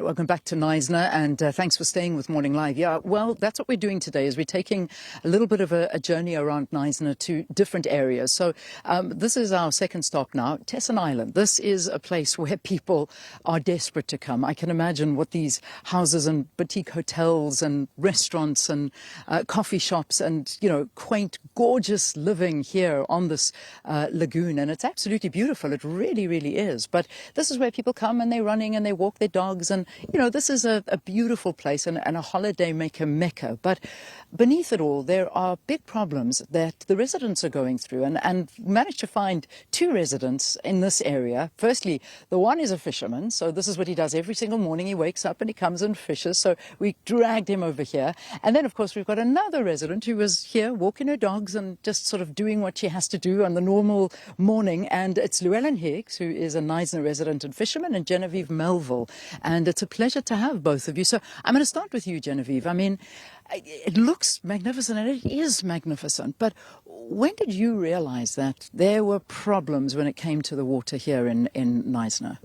Right, welcome back to Knysna, and thanks for staying with Morning Live. Yeah, well, that's what we're doing today, is we're taking a little bit of a journey around Knysna to different areas. So this is our second stop now, Tesson Island. This is a place where people are desperate to come. I can imagine what these houses and boutique hotels and restaurants and coffee shops and, you know, quaint, gorgeous living here on this lagoon. And it's absolutely beautiful. It really, really is. But this is where people come and they're running and they walk their dogs. And, you know, this is a beautiful place and a holiday maker mecca. But beneath it all, there are big problems that the residents are going through. And managed to find two residents in this area. Firstly, the one is a fisherman. So this is what he does every single morning. He wakes up and he comes and fishes. So we dragged him over here. And then, of course, we've got another resident who was here walking her dogs and just sort of doing what she has to do on the normal morning. And it's Leanne Higgs, who is a Knysna resident and fisherman, and Genevieve Melville. And it's a pleasure to have both of you. So I'm going to start with you, Genevieve. I mean, it looks magnificent, and it is magnificent. But when did you realize that there were problems when it came to the water here in Knysna?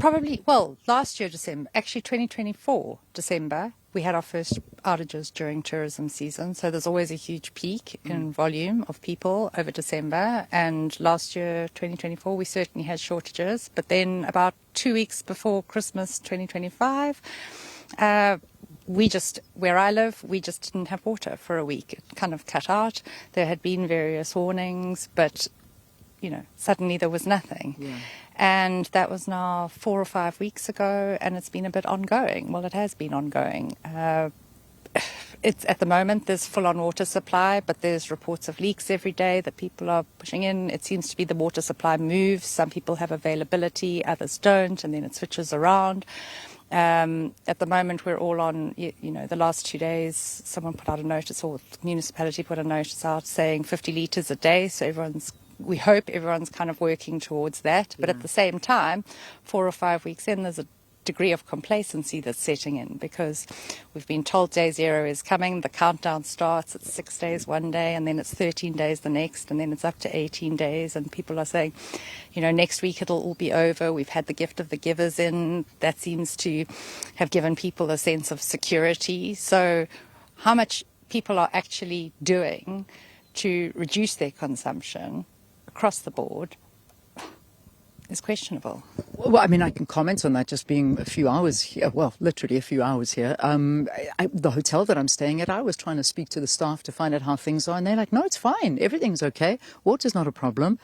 Probably, well, last year, December, actually 2024, December, we had our first outages during tourism season. So there's always a huge peak in volume of people over December. And last year, 2024, we certainly had shortages. But then about 2 weeks before Christmas 2025, where I live, we just didn't have water for a week. It kind of cut out. There had been various warnings, but, you know, suddenly there was nothing. Yeah. And that was now 4 or 5 weeks ago, and it's been a bit ongoing. Well, it has been ongoing. It's at the moment there's full-on water supply, but there's reports of leaks every day that people are pushing in. It seems to be the water supply moves. Some people have availability, others don't, and then it switches around. At the moment, we're all on, you know, the last 2 days, someone put out a notice, or the municipality put a notice out saying 50 litres a day. So we hope everyone's kind of working towards that. But at the same time, 4 or 5 weeks in, there's a degree of complacency that's setting in, because we've been told day zero is coming. The countdown starts at 6 days one day, and then it's 13 days the next, and then it's up to 18 days. And people are saying, you know, next week it'll all be over. We've had the gift of the givers in. That seems to have given people a sense of security. So how much people are actually doing to reduce their consumption across the board is questionable. Well, I mean, I can comment on that just being a few hours here. Well, literally a few hours here. The hotel that I'm staying at, I was trying to speak to the staff to find out how things are, and they're like, no, it's fine. Everything's okay. Water's not a problem.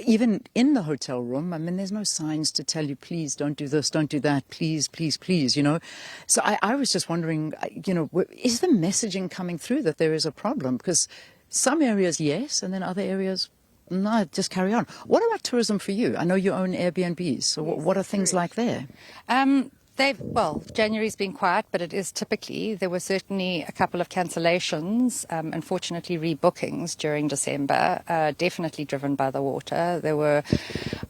Even in the hotel room, I mean, there's no signs to tell you, please don't do this, don't do that, please, please, please, you know. So I was just wondering, you know, is the messaging coming through that there is a problem? Because some areas, yes, and then other areas, no, just carry on. What about tourism for you? I know you own Airbnbs, so what are things like there? Well, January's been quiet, but it is typically, there were certainly a couple of cancellations, unfortunately rebookings during December, definitely driven by the water.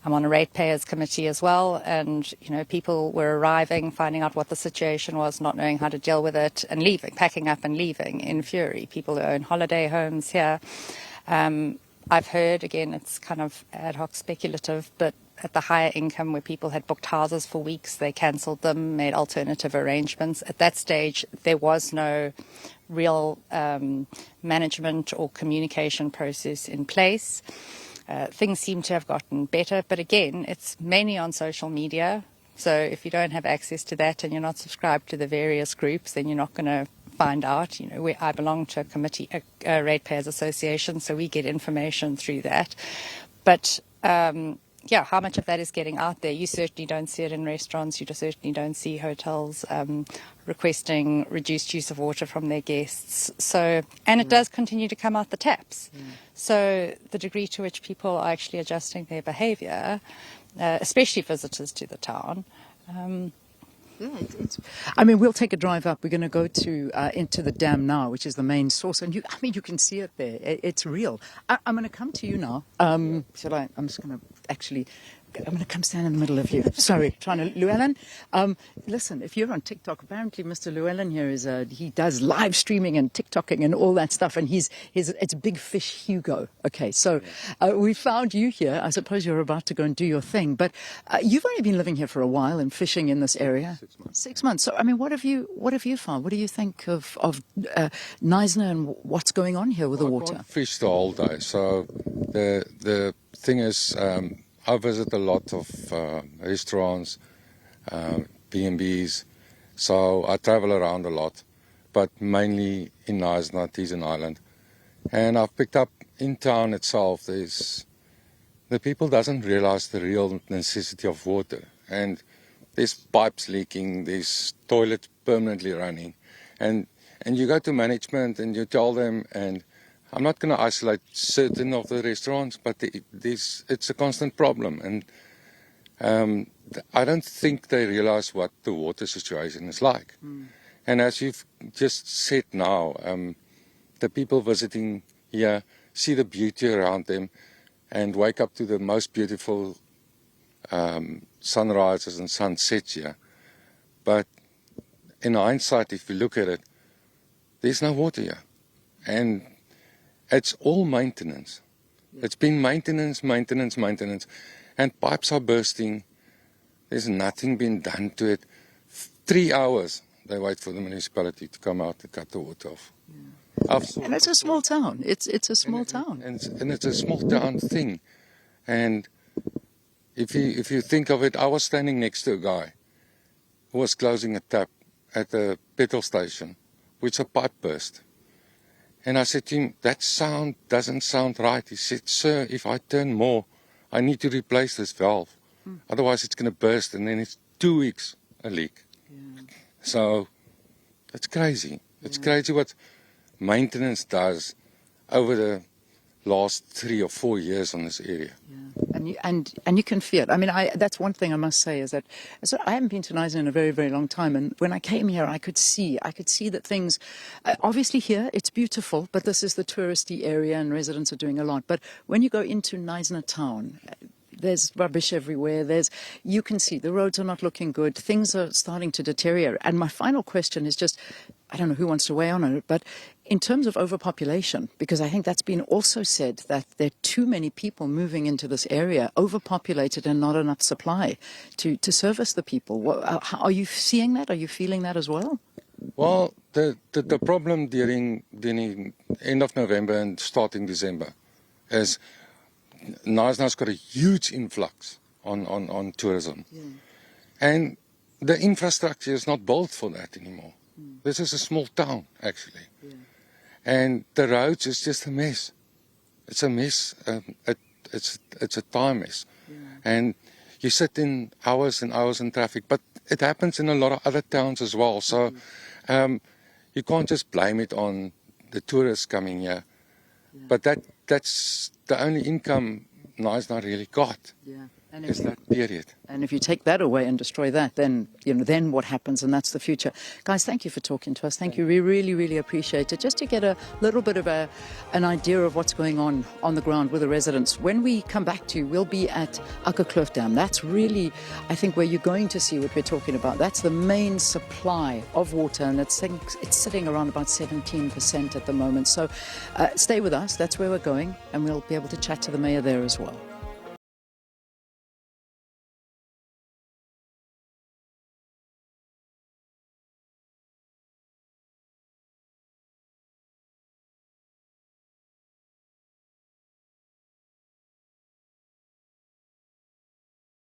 I'm on a ratepayers committee as well, and, you know, people were arriving, finding out what the situation was, not knowing how to deal with it, and leaving, packing up and leaving in fury. People who own holiday homes here. I've heard, again, it's kind of ad hoc speculative, but at the higher income where people had booked houses for weeks, they cancelled them, made alternative arrangements. At that stage, there was no real management or communication process in place. Things seem to have gotten better, but again, it's mainly on social media. So if you don't have access to that and you're not subscribed to the various groups, then you're not going to find out. You know, I belong to a committee, a ratepayers association, so we get information through that. But yeah, how much of that is getting out there? You certainly don't see it in restaurants. You certainly don't see hotels requesting reduced use of water from their guests. So, and it does continue to come out the taps. So the degree to which people are actually adjusting their behaviour, especially visitors to the town. Yeah, I mean, we'll take a drive up. We're going to go into the dam now, which is the main source. And you can see it there. It's real. I'm going to come to you now. I'm just going to actually I'm going to come stand in the middle of you. Sorry, trying to, Llewellyn. Listen, if you're on TikTok, apparently Mr. Llewellyn here is he does live streaming and TikToking and all that stuff, and it's Big Fish Hugo. Okay, so we found you here. I suppose you're about to go and do your thing, but you've only been living here for a while and fishing in this area. 6 months. 6 months. So I mean, what have you found? What do you think of Knysna and what's going on here with the water? I can't fish the whole day, so the thing is, I visit a lot of restaurants, B&Bs, so I travel around a lot, but mainly in Knysna, Tees Island. And I've picked up in town itself, the people doesn't realize the real necessity of water. And there's pipes leaking, there's toilets permanently running. And you go to management and you tell them, and I'm not going to isolate certain of the restaurants, but it's a constant problem. And I don't think they realize what the water situation is like. And as you've just said now, the people visiting here see the beauty around them and wake up to the most beautiful sunrises and sunsets here. But in hindsight, if you look at it, there's no water here. And it's all maintenance. It's been maintenance, and pipes are bursting. There's nothing been done to it. 3 hours they wait for the municipality to come out and cut the water off. And it's a small town. It's a small town. And it's a small town thing. And if you think of it, I was standing next to a guy who was closing a tap at the petrol station, which a pipe burst. And I said to him, that sound doesn't sound right. He said, sir, if I turn more, I need to replace this valve. Otherwise it's going to burst, and then it's 2 weeks a leak. So it's crazy. It's crazy what maintenance does over the last 3 or 4 years on this area. And you can feel it. I mean, that's one thing I must say is that so I haven't been to Knysna in a very, very long time. And when I came here, I could see that things, obviously here it's beautiful, but this is the touristy area and residents are doing a lot. But when you go into Knysna town, there's rubbish everywhere. You can see the roads are not looking good. Things are starting to deteriorate. And my final question is just, I don't know who wants to weigh on it, but in terms of overpopulation, because I think that's been also said that there are too many people moving into this area, overpopulated and not enough supply to service the people. Are you seeing that? Are you feeling that as well? Well, the problem during end of November and starting December is Knysna's got a huge influx on tourism. And the infrastructure is not built for that anymore. This is a small town, actually. And the roads is just a mess. It's a mess. It's a time mess. And you sit in hours and hours in traffic. But it happens in a lot of other towns as well. So you can't just blame it on the tourists coming here. But that's the only income Knysna really got. Is that period. And if you take that away and destroy that, then then what happens? And that's the future. Guys, thank you for talking to us. Thank you. We really, really appreciate it. Just to get a little bit of an idea of what's going on the ground with the residents. When we come back to you, we'll be at Kloof Dam. That's really, I think, where you're going to see what we're talking about. That's the main supply of water, and it's sitting around about 17% at the moment. So stay with us. That's where we're going, and we'll be able to chat to the mayor there as well.